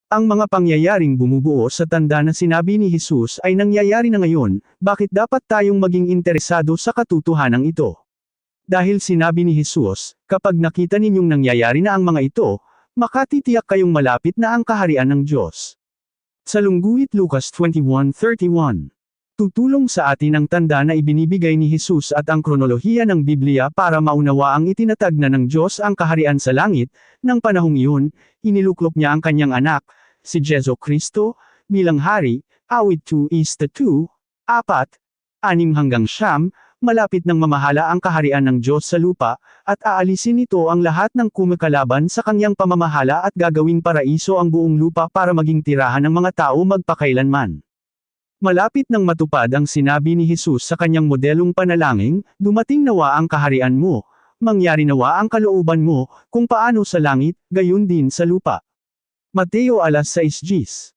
Ang mga pangyayaring bumubuo sa tanda na sinabi ni Jesus ay nangyayari na ngayon, bakit dapat tayong maging interesado sa katotohanan ito? Dahil sinabi ni Jesus, kapag nakita ninyong nangyayari na ang mga ito, makatitiyak kayong malapit na ang kaharian ng Diyos. Salungguhit Lucas 21:31. Tutulong sa atin ang tanda na ibinibigay ni Jesus at ang kronolohiya ng Biblia para maunawa ang itinatag na ng Diyos ang kaharian sa langit. Nang panahong iyon, iniluklok niya ang kanyang anak, si Jesu Kristo, bilang hari. Awit 2:2, 4-6-9, malapit nang mamahala ang kaharian ng Diyos sa lupa, at aalisin nito ang lahat ng kumikalaban sa kanyang pamamahala at gagawing paraiso ang buong lupa para maging tirahan ng mga tao magpakailanman. Malapit nang matupad ang sinabi ni Jesus sa kanyang modelong panalangin, dumating nawa ang kaharian mo, mangyari nawa ang kalooban mo, kung paano sa langit, gayon din sa lupa. Mateo 6:10.